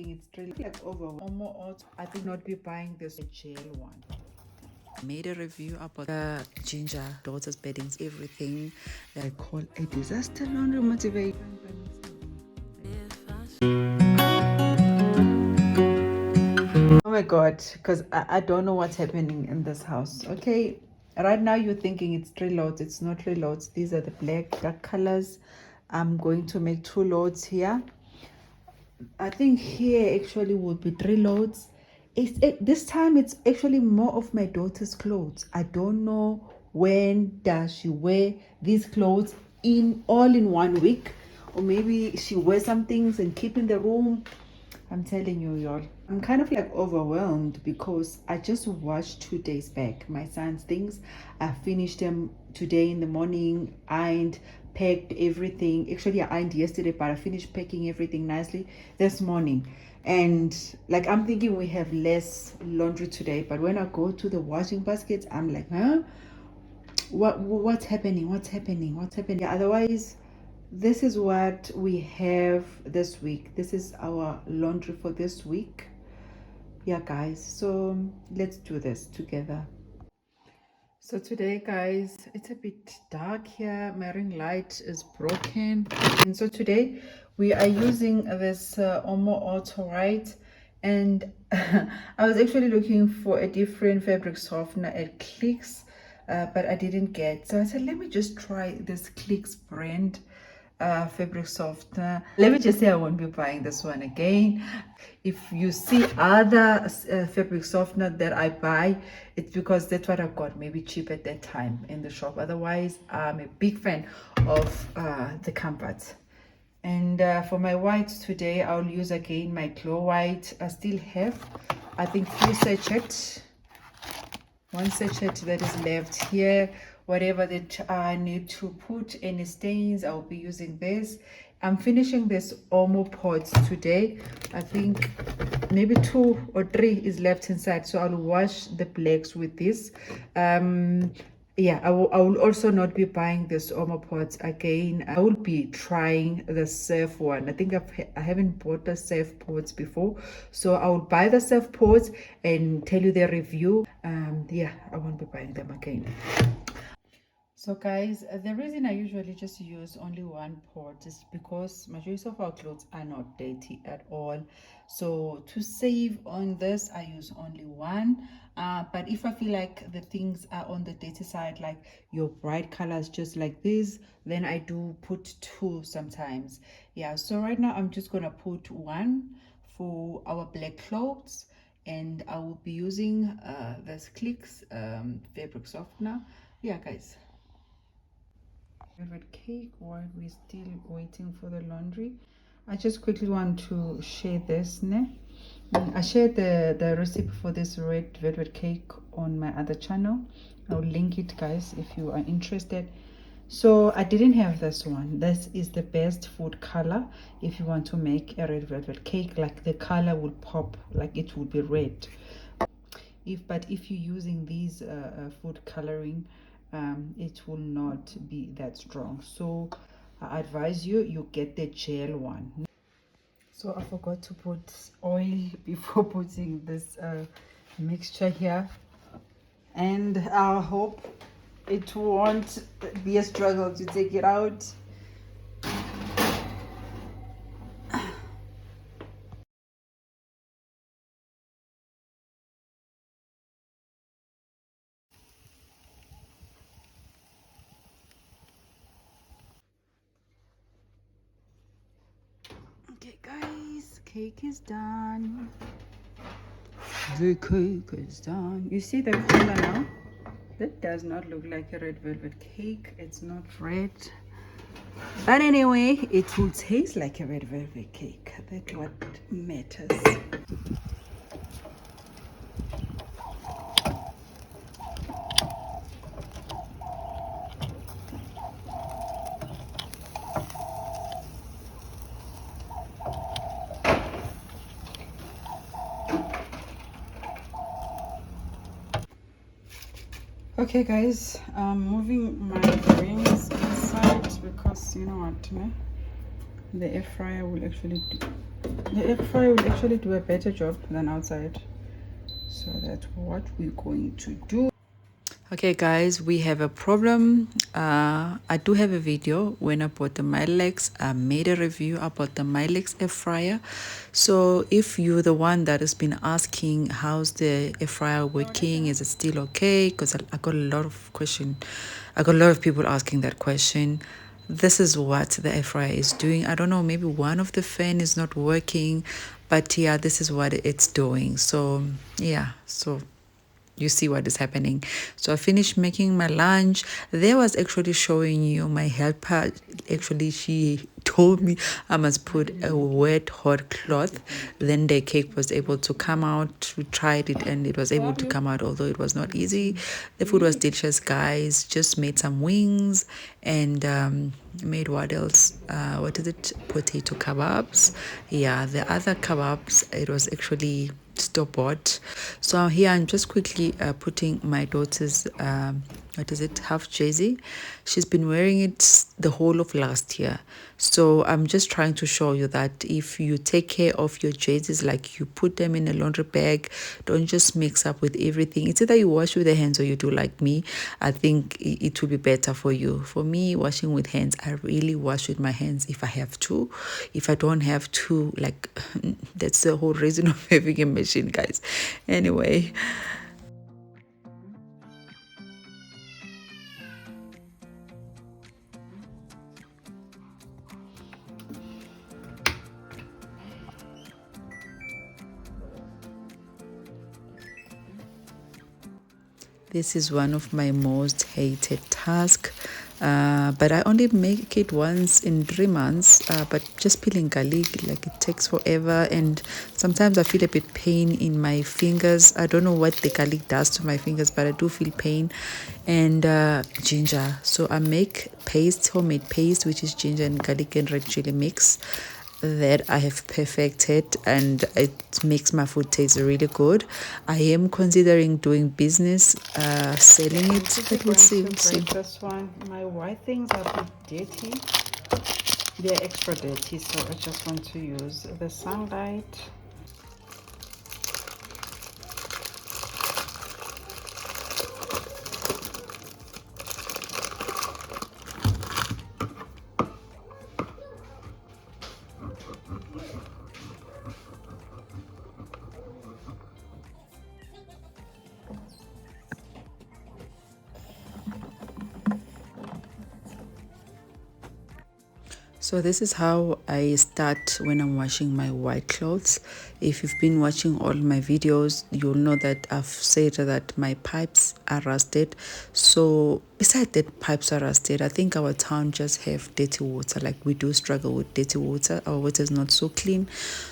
thinking it's really like over. I think not be buying this gel one. Made a review about the ginger daughter's beddings, everything that I call a disaster laundry motivation. Oh my god, because I don't know what's happening in this house. Okay, right now you're thinking it's 3 loads. It's not 3 loads. These are the black dark colors. I'm going to make 2 loads here. I think here actually would be 3 loads. This time it's actually more of my daughter's clothes. I don't know when does she wear these clothes all in 1 week, or maybe she wears some things and keep in the room. I'm telling you, y'all, I'm kind of like overwhelmed because I just washed 2 days back my son's things. I finished them today in the morning, ironed, packed everything. Actually, I ironed yesterday, but I finished packing everything nicely this morning. And like, I'm thinking we have less laundry today, but when I go to the washing baskets, I'm like, huh? What's happening? Yeah, otherwise, this is what we have this week. This is our laundry for this week. Yeah, guys, so let's do this together. So today, guys, it's a bit dark here. My ring light is broken, and so today we are using this Omo Auto, right? And I was actually looking for a different fabric softener at Clicks, but I didn't get. So I said, let me just try this Clicks brand fabric softener. Let me just say I won't be buying this one again. If you see other fabric softener that I buy, it's because that's what I got, maybe cheap at that time in the shop. Otherwise, I'm a big fan of the Comfort. And for my whites today, I'll use again my Glow White. I still have, I think, 1 sachet that is left here. Whatever that I need to put any stains, I'll be using this. I'm finishing this Omo pods today. I think maybe 2 or 3 is left inside, so I'll wash the blacks with this. Yeah, I will also not be buying this Omo pods again. I will be trying the surf one. I think I haven't bought the surf pods before, so I will buy the surf pods and tell you their review. Yeah, I won't be buying them again. So guys, the reason I usually just use only one pot is because majority of our clothes are not dirty at all. So to save on this, I use only one. But if I feel like the things are on the dirty side, like your bright colors just like this, then I do put 2 sometimes. Yeah, so right now I'm just gonna put 1 for our black clothes, and I will be using this Clicks fabric softener. Yeah, guys. Favorite cake while we're still waiting for the laundry. I just quickly want to share this. I shared the recipe for this red velvet cake on my other channel. I'll link it, guys, if you are interested. So I didn't have this one. This is the best food color if you want to make a red velvet cake. Like, the color will pop, like it will be red. But if you're using these food coloring, it will not be that strong. So I advise you get the gel one. So I forgot to put oil before putting this mixture here, and I hope it won't be a struggle to take it out. Okay guys, cake is done. The cake is done. You see the color now? That does not look like a red velvet cake. It's not red. But anyway, it will taste like a red velvet cake. That's what matters. Okay guys, I'm moving my rings inside because you know what, the air fryer will actually do a better job than outside. So that's what we're going to do. Okay guys, we have a problem. I do have a video when I bought the Milex. I made a review about the Milex air fryer. So if you're the one that has been asking how's the air fryer working, is it still okay? Because I got a lot of people asking that question. This is what the air fryer is doing. I don't know, maybe one of the fan is not working, but yeah, this is what it's doing. So yeah, so you see what is happening. So I finished making my lunch. There was actually showing you my helper. Actually, she told me I must put a wet hot cloth, then the cake was able to come out. We tried it and it was able to come out, although it was not easy. The food was delicious, guys. Just made some wings and made what else, what is it, potato kebabs. Yeah, the other kebabs, it was actually store bought. So here I'm just quickly putting my daughter's what is it, half jersey. She's been wearing it the whole of last year. So I'm just trying to show you that if you take care of your jerseys, like you put them in a laundry bag, don't just mix up with everything. It's either you wash with the hands or you do like me. I think it will be better for you. For me, washing with hands, I really wash with my hands if I have to. If I don't have to, like that's the whole reason of having a machine, guys. Anyway. This is one of my most hated tasks, but I only make it once in 3 months. But just peeling garlic, like it takes forever, and sometimes I feel a bit pain in my fingers. I don't know what the garlic does to my fingers, but I do feel pain. And ginger. So I make paste, homemade paste, which is ginger and garlic and red chili mix that I have perfected, and it makes my food taste really good. I am considering doing business, selling it, but we'll see. This one, my white things are a bit dirty. They're extra dirty, so I just want to use the sunlight. So this is how I start when I'm washing my white clothes. If you've been watching all my videos, you'll know that I've said that my pipes are rusted. So besides that pipes are rusted, I think our town just have dirty water. Like we do struggle with dirty water. Our water is not so clean.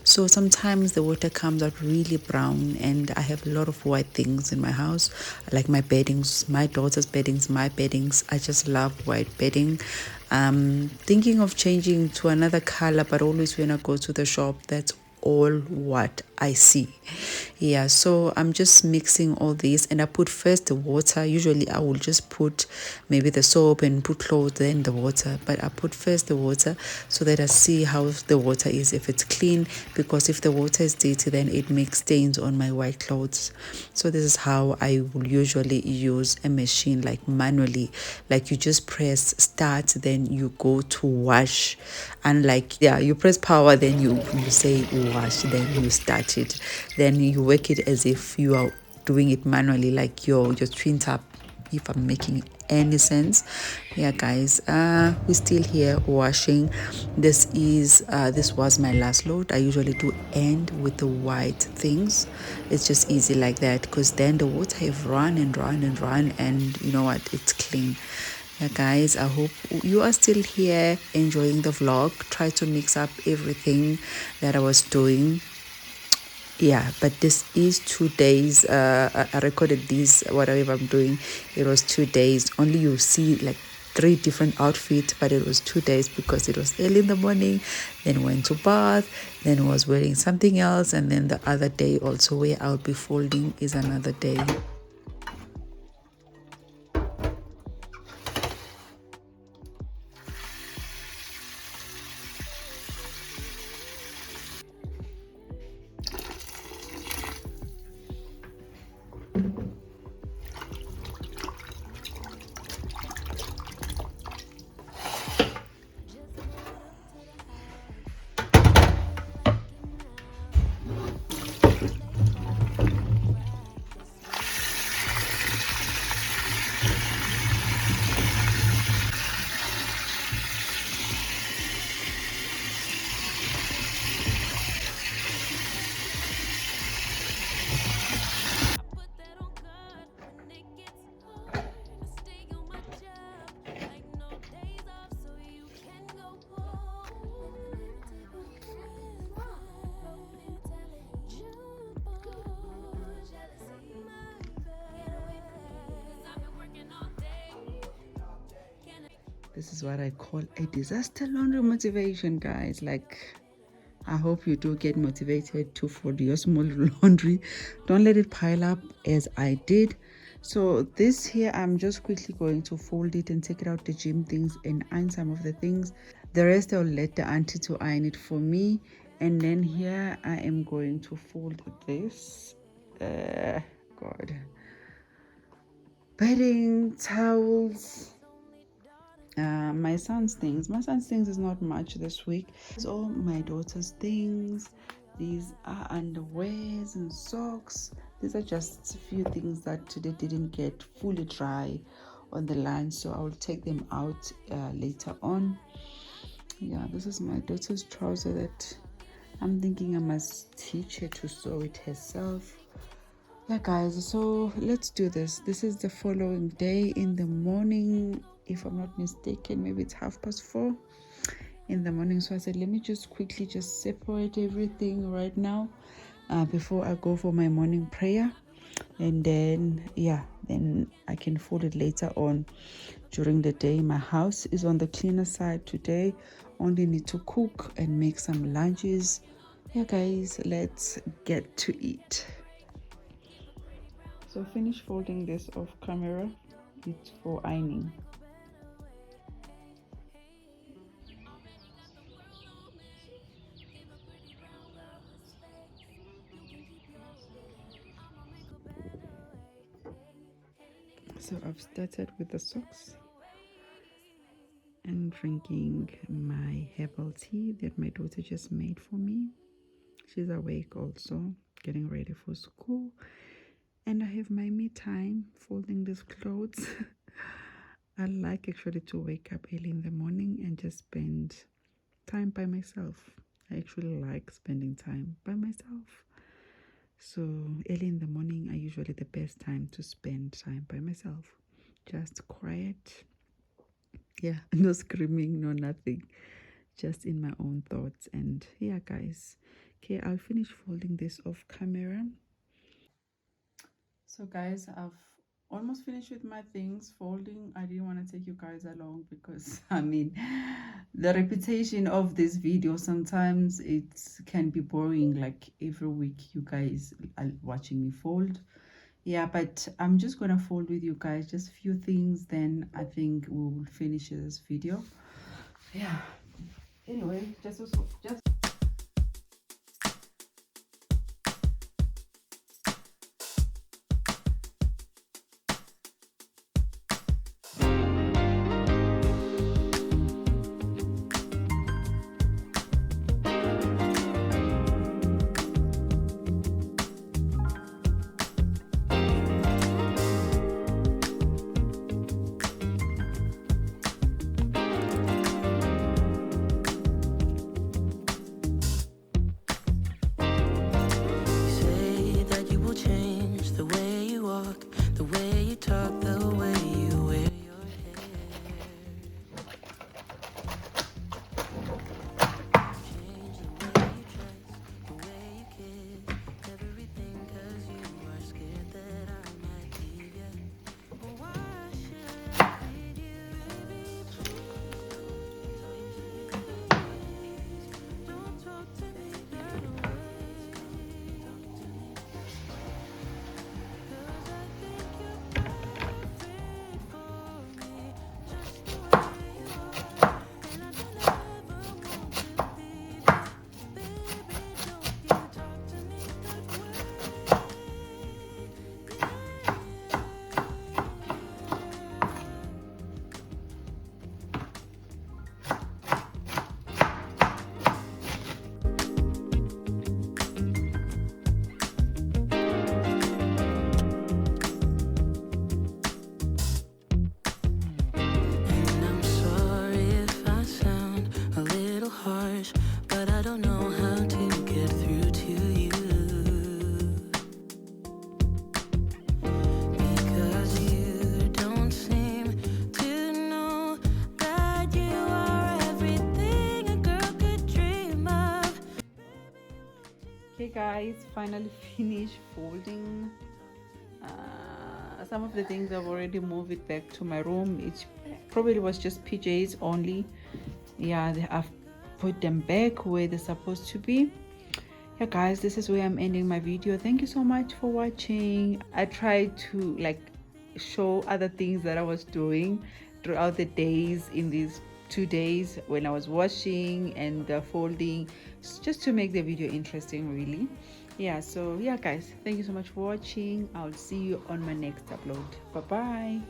So sometimes the water comes out really brown, and I have a lot of white things in my house, like my beddings, my daughter's beddings, my beddings. I just love white bedding. Thinking of changing to another color, but always when I go to the shop, that's all what I see. Yeah, so I'm just mixing all these, and I put first the water. Usually I will just put maybe the soap and put clothes, then the water, but I put first the water so that I see how the water is, if it's clean, because if the water is dirty, then it makes stains on my white clothes. So this is how I will usually use a machine, like manually, like you just press start, then you go to wash, and like, yeah, you press power, then you say wash, then you start it, then you work it as if you are doing it manually, like your twin tap, if I'm making any sense. Yeah guys, we're still here washing. This was my last load. I usually do end with the white things. It's just easy like that, because then the water have run and run and run, and you know what, it's clean. Yeah guys, I hope you are still here enjoying the vlog. Try to mix up everything that I was doing. Yeah, but this is 2 days. I recorded this, whatever I'm doing, it was 2 days. Only you see like 3 different outfits, but it was 2 days because it was early in the morning, then went to bath, then was wearing something else, and then the other day also where I'll be folding is another day. This is what I call a disaster laundry motivation, guys. Like, I hope you do get motivated to fold your small laundry. Don't let it pile up as I did. So this here, I'm just quickly going to fold it and take it out the gym things and iron some of the things. The rest I'll let the auntie to iron it for me. And then here I am going to fold this. God. Bedding, towels, my son's things. My son's things is not much this week. It's all my daughter's things. These are underwears and socks. These are just a few things that today didn't get fully dry on the line, so I'll take them out later on. Yeah, this is my daughter's trouser that I'm thinking I must teach her to sew it herself. Yeah, guys, so let's do this. This is the following day in the morning, if I'm not mistaken. Maybe it's 4:30 in the morning. So I said, let me just quickly just separate everything right now before I go for my morning prayer. And then, yeah, then I can fold it later on during the day. My house is on the cleaner side today. Only need to cook and make some lunches. Yeah, guys, let's get to it. So finish folding this off camera. It's for ironing. So I've started with the socks and drinking my herbal tea that my daughter just made for me. She's awake also, getting ready for school. And I have my me time folding these clothes. I like actually to wake up early in the morning and just spend time by myself. I actually like spending time by myself. So early in the morning are usually the best time to spend time by myself. Just quiet. Yeah, no screaming, no nothing. Just in my own thoughts. And yeah, guys. Okay, I'll finish folding this off camera. So guys, I've almost finished with my things folding. I didn't want to take you guys along because I mean the repetition of this video, sometimes it can be boring, like every week you guys are watching me fold. Yeah, but I'm just gonna fold with you guys just a few things, then I think we will finish this video. Yeah, anyway, just guys, finally finished folding some of the things I've already moved it back to my room. It probably was just PJs only. Yeah, I've put them back where they're supposed to be. Yeah guys, this is where I'm ending my video. Thank you so much for watching. I tried to like show other things that I was doing throughout the days in these 2 days when I was washing and folding, just to make the video interesting really. Yeah, so yeah guys, thank you so much for watching. I'll see you on my next upload. Bye bye.